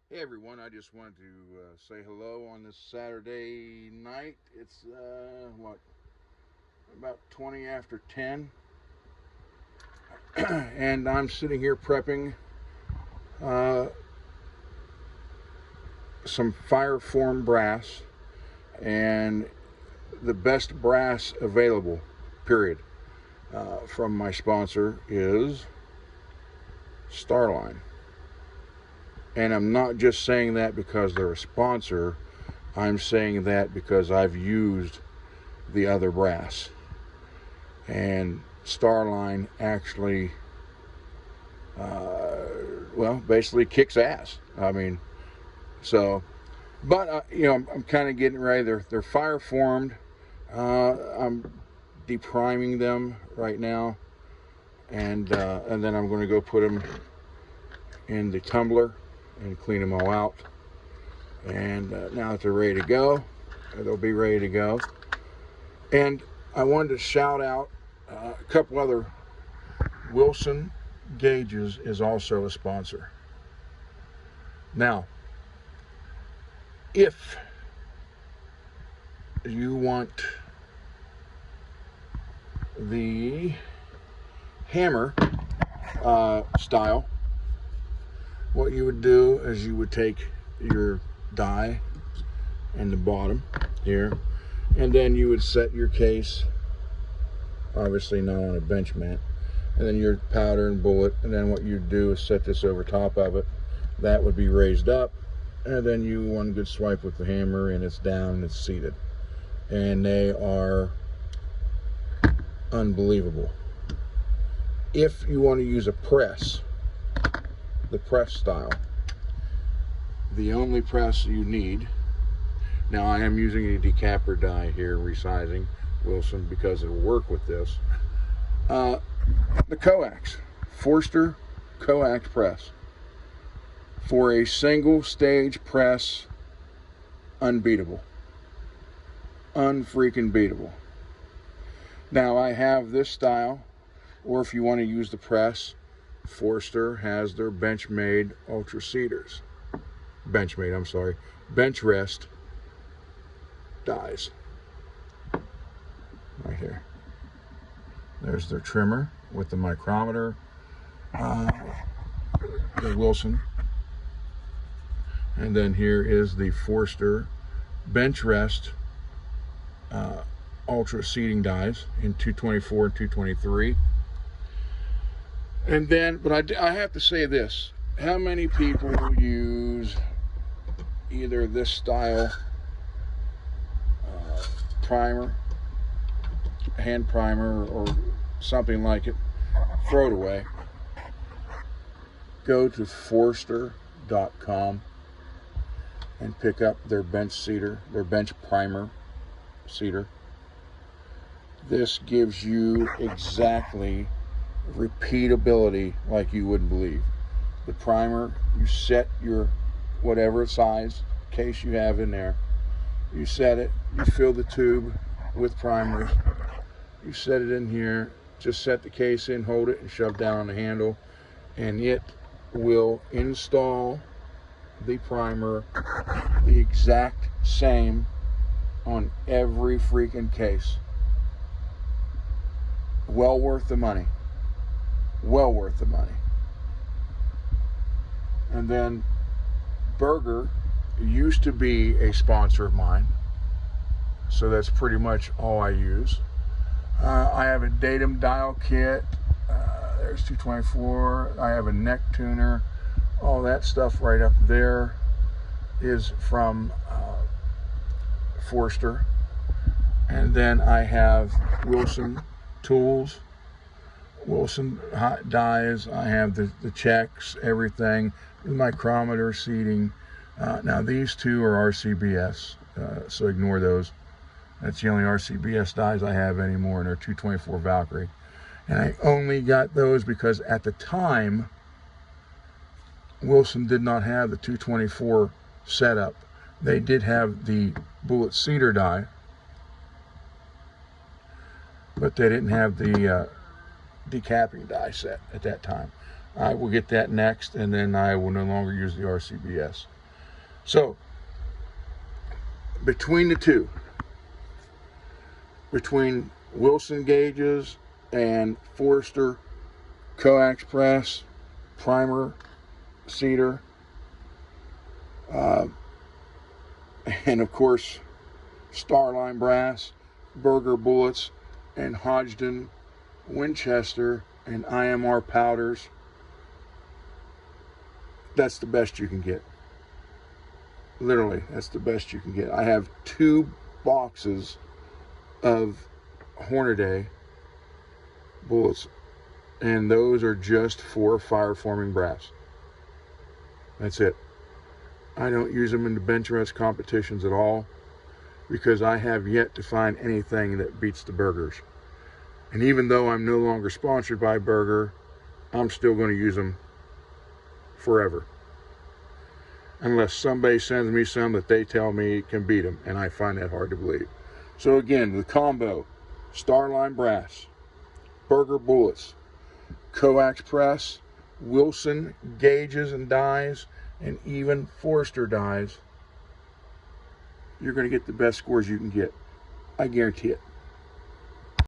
Hey everyone, I just wanted to say hello on this Saturday night. It's about 20 after 10, and I'm sitting here prepping uh, some fire form brass and the best brass available, period. From my sponsor is Starline. And I'm not just saying that because they're a sponsor, I'm saying that because I've used the other brass. And Starline actually, basically kicks ass. I mean, so, but I'm kind of getting ready. They're fire formed. I'm depriming them right now, and then I'm going to go put them in the tumbler and clean them all out. And now that they're ready to go, they'll be ready to go. And I wanted to shout out a couple other. Wilson Gauges is also a sponsor. Now, if you want the hammer style, what you would do is you would take your die and the bottom here, and then you would set your case, obviously not on a bench mat, and then your powder and bullet, and then what you'd do is set this over top of it. That would be raised up, and then you one good swipe with the hammer and it's down and it's seated. And they are unbelievable. If you want to use a press, the press style, the only press you need, now I am using a decapper die here, resizing Wilson, because it'll work with this. The coax, Forster coax press. For a single stage press, unbeatable. Unfreaking beatable. Now I have this style, or if you want to use the press, Forster has their bench-made ultra cedars. Bench rest dies. Right here. There's their trimmer with the micrometer, the Wilson. And then here is the Forster bench rest ultra seating dies in 224 and 223. And then, but I have to say this: how many people use either this style primer, hand primer, or something like it? Throw it away. Go to Forster.com and pick up their bench cedar, their bench primer cedar. This gives you exactly repeatability like you wouldn't believe. The primer, you set your whatever size case you have in there, you set it, you fill the tube with primers, you set it in here, just set the case in, hold it, and shove down on the handle, and it will install the primer the exact same on every freaking case. Well worth the money. Well worth the money. And then Berger used to be a sponsor of mine, so that's pretty much all I use. I have a datum dial kit. There's 224. I have a neck tuner. All that stuff right up there is from Forster. And then I have Wilson tools, Wilson hot dies. I have the checks, everything, the micrometer seating. Now these two are RCBS, so ignore those. That's the only RCBS dies I have anymore, and they're 224 Valkyrie. And I only got those because at the time, Wilson did not have the 224 setup. They did have the bullet cedar die, but they didn't have the decapping die set at that time. I will get that next, and then I will no longer use the RCBS. So, between the two, between Wilson gauges and Forster coax press, primer, cedar, and of course Starline brass, Berger bullets, and Hodgdon, Winchester, and IMR powders, that's the best you can get. Literally, that's the best you can get. I have 2 boxes of Hornady bullets, and those are just for fire forming brass. That's it. I don't use them in the bench press competitions at all, because I have yet to find anything that beats the Bergers. And even though I'm no longer sponsored by Berger, I'm still going to use them forever, unless somebody sends me some that they tell me can beat them, and I find that hard to believe. So again, the combo: Starline brass, Berger bullets, coax press, Wilson gauges and dies, and even Forster dies. You're going to get the best scores you can get. I guarantee it.